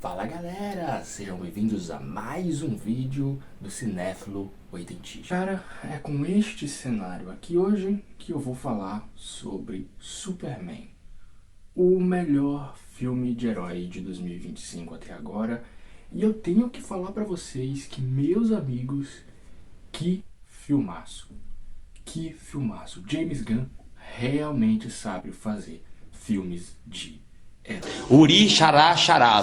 Fala galera, sejam bem-vindos a mais um vídeo do Cinéfilo Oitentista. Cara, é com este cenário aqui hoje que eu vou falar sobre Superman, o melhor filme de herói de 2025 até agora. E eu tenho que falar pra vocês que, meus amigos, que filmaço, que filmaço. James Gunn realmente sabe fazer filmes de heróis. Uri, xará, xará.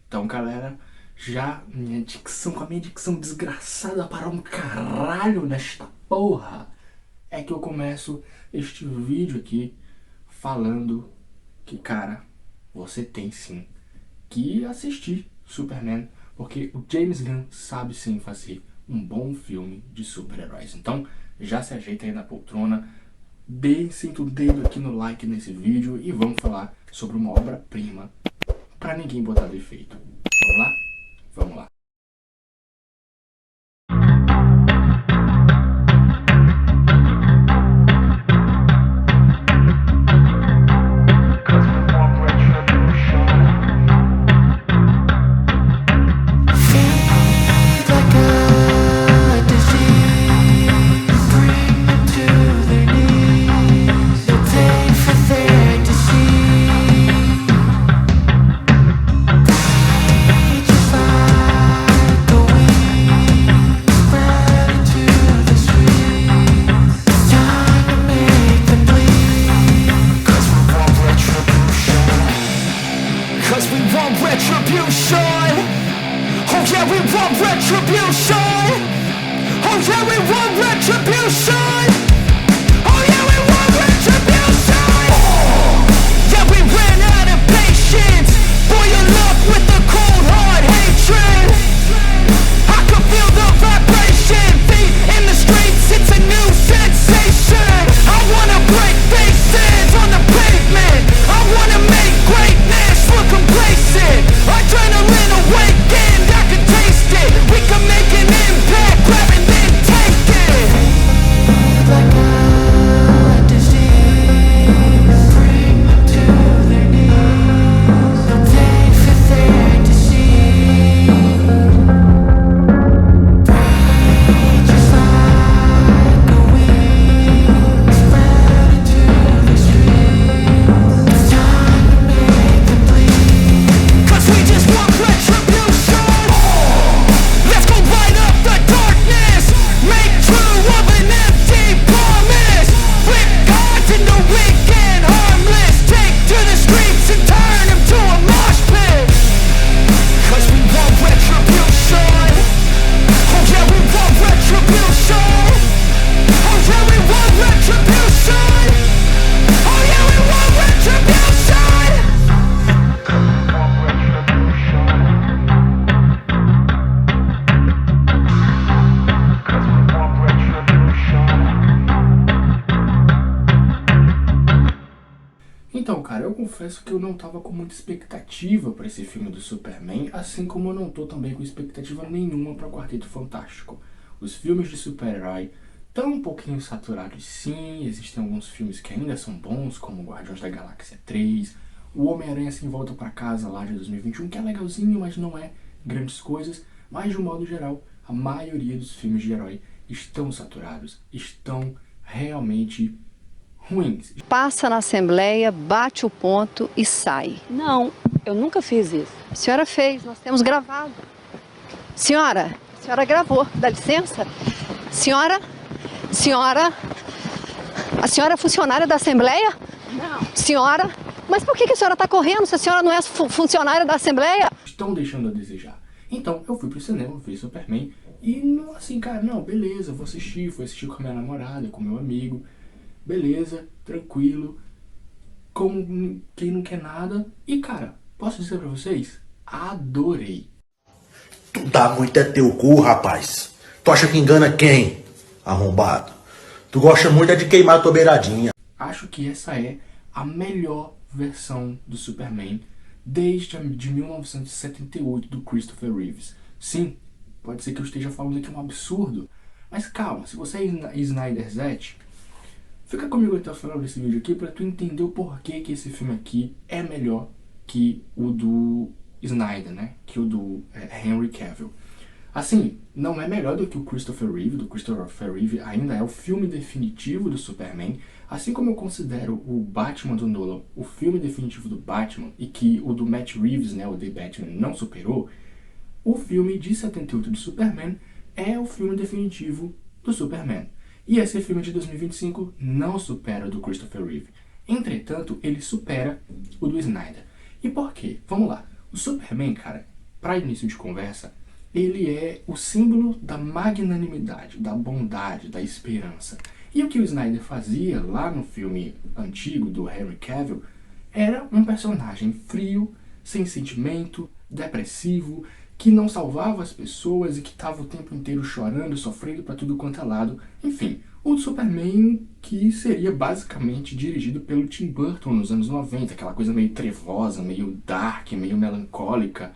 Então, galera, com a minha dicção desgraçada para um caralho nesta porra, é que eu começo este vídeo aqui falando que, cara, você tem sim que assistir Superman, porque o James Gunn sabe sim fazer um bom filme de super-heróis. Então, já se ajeita aí na poltrona, sinta o dedo aqui no like nesse vídeo e vamos falar sobre uma obra-prima pra ninguém botar defeito. Vamos lá? Vamos lá. Então, cara, eu confesso que eu não tava com muita expectativa pra esse filme do Superman, assim como eu não tô também com expectativa nenhuma pra Quarteto Fantástico. Os filmes de super-herói estão um pouquinho saturados, sim, existem alguns filmes que ainda são bons, como Guardiões da Galáxia 3, o Homem-Aranha Sem Volta Pra Casa lá de 2021, que é legalzinho, mas não é grandes coisas, mas de um modo geral, a maioria dos filmes de herói estão saturados, estão realmente ruins. Passa na Assembleia, bate o ponto e sai. Não, eu nunca fiz isso. A senhora fez, nós temos gravado. Senhora, a senhora gravou, dá licença? Senhora, a senhora é funcionária da Assembleia? Não. Senhora, mas por que a senhora está correndo se a senhora não é funcionária da Assembleia? Estão deixando a desejar. Então, eu fui pro cinema, vi Superman e, não, assim, cara, não, beleza, vou assistir, fui assistir com a minha namorada, com meu amigo. Beleza, tranquilo, como quem não quer nada. E, cara, posso dizer pra vocês? Adorei. Tu dá muito é teu cu, rapaz. Tu acha que engana quem, arrombado? Tu gosta muito é de queimar tua beiradinha. Acho que essa é a melhor versão do Superman desde de 1978 do Christopher Reeves. Sim, pode ser que eu esteja falando aqui um absurdo, mas calma, se você é Snyderzete, fica comigo até o final desse vídeo aqui pra tu entender o porquê que esse filme aqui é melhor que o do Snyder, né? Que o do Henry Cavill. Assim, não é melhor do que o Christopher Reeve. Do Christopher Reeve ainda é o filme definitivo do Superman. Assim como eu considero o Batman do Nolan o filme definitivo do Batman e que o do Matt Reeves, né, o The Batman, não superou, o filme de 78 do Superman é o filme definitivo do Superman. E esse filme de 2025 não supera o do Christopher Reeve. Entretanto, ele supera o do Snyder. E por quê? Vamos lá. O Superman, cara, para início de conversa, ele é o símbolo da magnanimidade, da bondade, da esperança. E o que o Snyder fazia lá no filme antigo do Henry Cavill era um personagem frio, sem sentimento, depressivo, que não salvava as pessoas e que estava o tempo inteiro chorando, sofrendo para tudo quanto é lado. Enfim, o Superman que seria basicamente dirigido pelo Tim Burton nos anos 90, aquela coisa meio trevosa, meio dark, meio melancólica,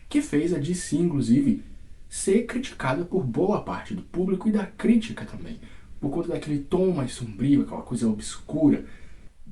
que fez a DC, inclusive, ser criticada por boa parte do público e da crítica também, por conta daquele tom mais sombrio, aquela coisa obscura,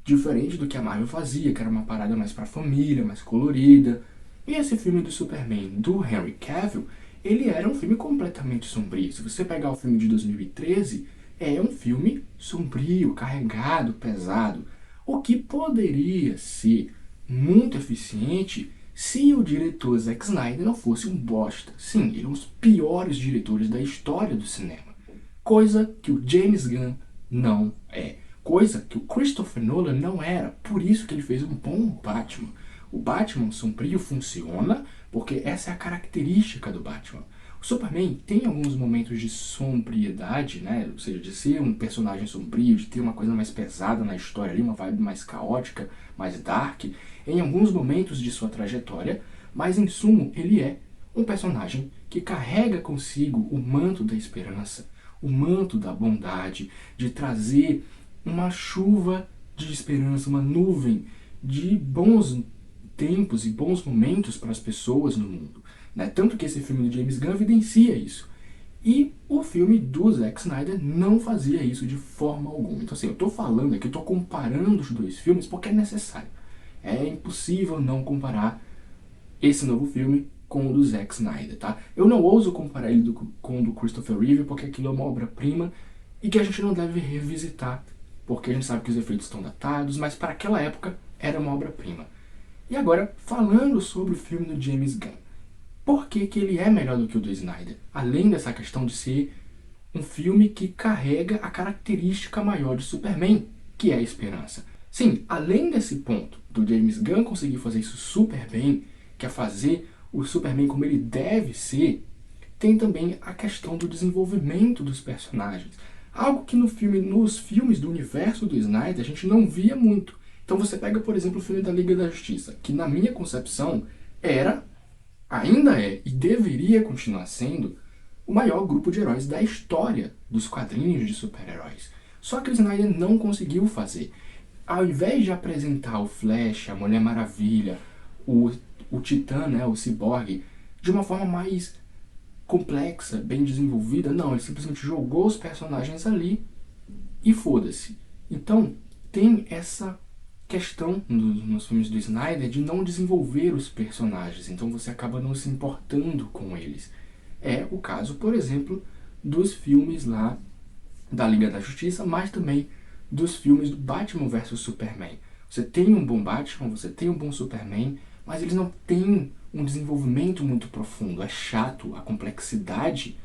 diferente do que a Marvel fazia, que era uma parada mais pra família, mais colorida. E esse filme do Superman, do Henry Cavill, ele era um filme completamente sombrio. Se você pegar o filme de 2013, é um filme sombrio, carregado, pesado, o que poderia ser muito eficiente se o diretor Zack Snyder não fosse um bosta. Sim, ele é um dos piores diretores da história do cinema. Coisa que o James Gunn não é. Coisa que o Christopher Nolan não era. Por isso que ele fez um bom Batman. O Batman sombrio funciona porque essa é a característica do Batman. O Superman tem alguns momentos de sombriedade, né? Ou seja, de ser um personagem sombrio, de ter uma coisa mais pesada na história ali, uma vibe mais caótica, mais dark, em alguns momentos de sua trajetória, mas em sumo ele é um personagem que carrega consigo o manto da esperança, o manto da bondade, de trazer uma chuva de esperança, uma nuvem de bons tempos e bons momentos para as pessoas no mundo. Né? Tanto que esse filme do James Gunn evidencia isso. E o filme do Zack Snyder não fazia isso de forma alguma. Então assim, eu estou falando aqui, eu estou comparando os dois filmes porque é necessário. É impossível não comparar esse novo filme com o do Zack Snyder, tá? Eu não ouso comparar ele com o do Christopher Reeve porque aquilo é uma obra-prima e que a gente não deve revisitar, porque a gente sabe que os efeitos estão datados, mas para aquela época era uma obra-prima. E agora, falando sobre o filme do James Gunn, por que que ele é melhor do que o do Snyder? Além dessa questão de ser um filme que carrega a característica maior de Superman, que é a esperança. Sim, além desse ponto do James Gunn conseguir fazer isso super bem, que é fazer o Superman como ele deve ser, tem também a questão do desenvolvimento dos personagens. Algo que nos filmes do universo do Snyder a gente não via muito. Então você pega, por exemplo, o filme da Liga da Justiça, que na minha concepção era, ainda é e deveria continuar sendo o maior grupo de heróis da história dos quadrinhos de super-heróis. Só que o Snyder não conseguiu fazer. Ao invés de apresentar o Flash, a Mulher Maravilha, o Titã, né, o Cyborg, de uma forma mais complexa, bem desenvolvida, não, ele simplesmente jogou os personagens ali e foda-se. Então, tem essa questão nos filmes do Snyder de não desenvolver os personagens, então você acaba não se importando com eles. É o caso, por exemplo, dos filmes lá da Liga da Justiça, mas também dos filmes do Batman vs Superman. Você tem um bom Batman, você tem um bom Superman, mas eles não têm um desenvolvimento muito profundo. É chato, a complexidade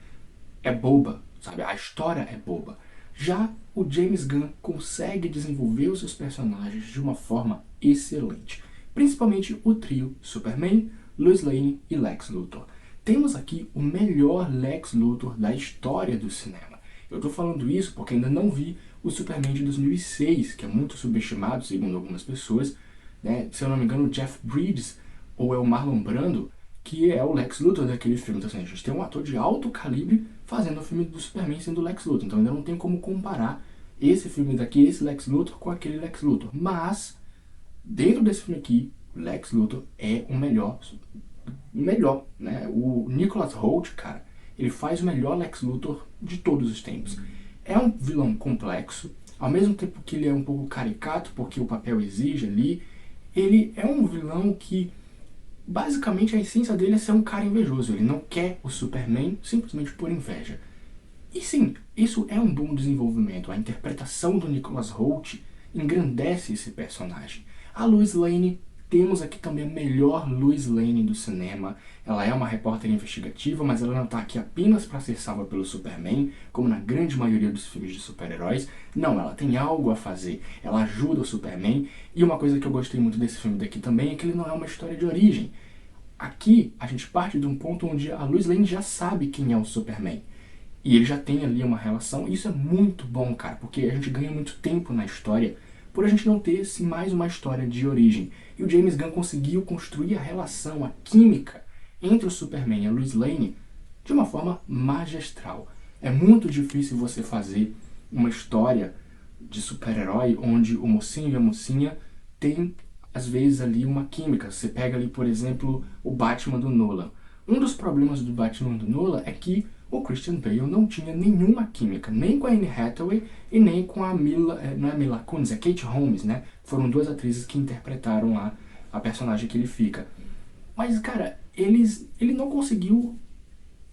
é boba, sabe? A história é boba. Já o James Gunn consegue desenvolver os seus personagens de uma forma excelente. Principalmente o trio Superman, Lois Lane e Lex Luthor. Temos aqui o melhor Lex Luthor da história do cinema. Eu estou falando isso porque ainda não vi o Superman de 2006, que é muito subestimado, segundo algumas pessoas. Né? Se eu não me engano, o Jeff Bridges ou é o Marlon Brando, que é o Lex Luthor daquele filme. Então assim, a gente tem um ator de alto calibre fazendo o filme do Superman sendo o Lex Luthor. Então ainda não tem como comparar esse filme daqui, esse Lex Luthor, com aquele Lex Luthor. Mas, dentro desse filme aqui, o Lex Luthor é o melhor, né? O Nicholas Hoult, cara, ele faz o melhor Lex Luthor de todos os tempos. É um vilão complexo, ao mesmo tempo que ele é um pouco caricato, porque o papel exige ali, ele é um vilão que basicamente a essência dele é ser um cara invejoso. Ele não quer o Superman simplesmente por inveja. E sim, isso é um bom desenvolvimento. A interpretação do Nicholas Hoult engrandece esse personagem. A Lois Lane, temos aqui também a melhor Lois Lane do cinema. Ela é uma repórter investigativa, mas ela não está aqui apenas para ser salva pelo Superman, como na grande maioria dos filmes de super-heróis. Não, ela tem algo a fazer. Ela ajuda o Superman. E uma coisa que eu gostei muito desse filme daqui também é que ele não é uma história de origem. Aqui, a gente parte de um ponto onde a Lois Lane já sabe quem é o Superman. E ele já tem ali uma relação, e isso é muito bom, cara, porque a gente ganha muito tempo na história por a gente não ter, assim, mais uma história de origem. E o James Gunn conseguiu construir a relação, a química entre o Superman e a Lois Lane de uma forma magistral. É muito difícil você fazer uma história de super-herói onde o mocinho e a mocinha têm, às vezes, ali uma química. Você pega ali, por exemplo, o Batman do Nolan. Um dos problemas do Batman do Nolan é que o Christian Bale não tinha nenhuma química, nem com a Anne Hathaway e nem com a não é Mila Kunis, é Kate Holmes, né? Foram duas atrizes que interpretaram lá a personagem que ele fica. Mas, cara, ele não conseguiu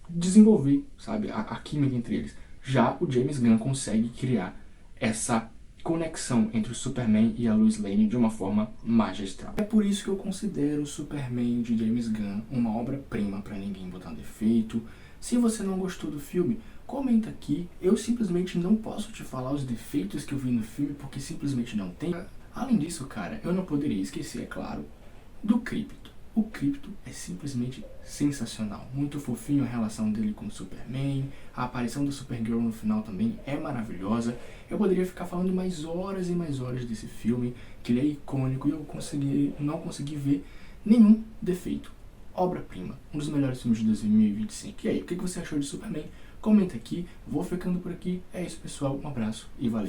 desenvolver, sabe, a química entre eles. Já o James Gunn consegue criar essa conexão entre o Superman e a Lois Lane de uma forma magistral. É por isso que eu considero o Superman de James Gunn uma obra-prima para ninguém botar defeito. Se você não gostou do filme, comenta aqui. Eu simplesmente não posso te falar os defeitos que eu vi no filme, porque simplesmente não tem. Além disso, cara, eu não poderia esquecer, é claro, do Krypto. O Krypto é simplesmente sensacional. Muito fofinho a relação dele com o Superman. A aparição do Supergirl no final também é maravilhosa. Eu poderia ficar falando mais horas e mais horas desse filme, que ele é icônico, e eu não consegui ver nenhum defeito. Obra-prima, um dos melhores filmes de 2025. E aí, o que você achou de Superman? Comenta aqui, vou ficando por aqui. É isso, pessoal, um abraço e valeu!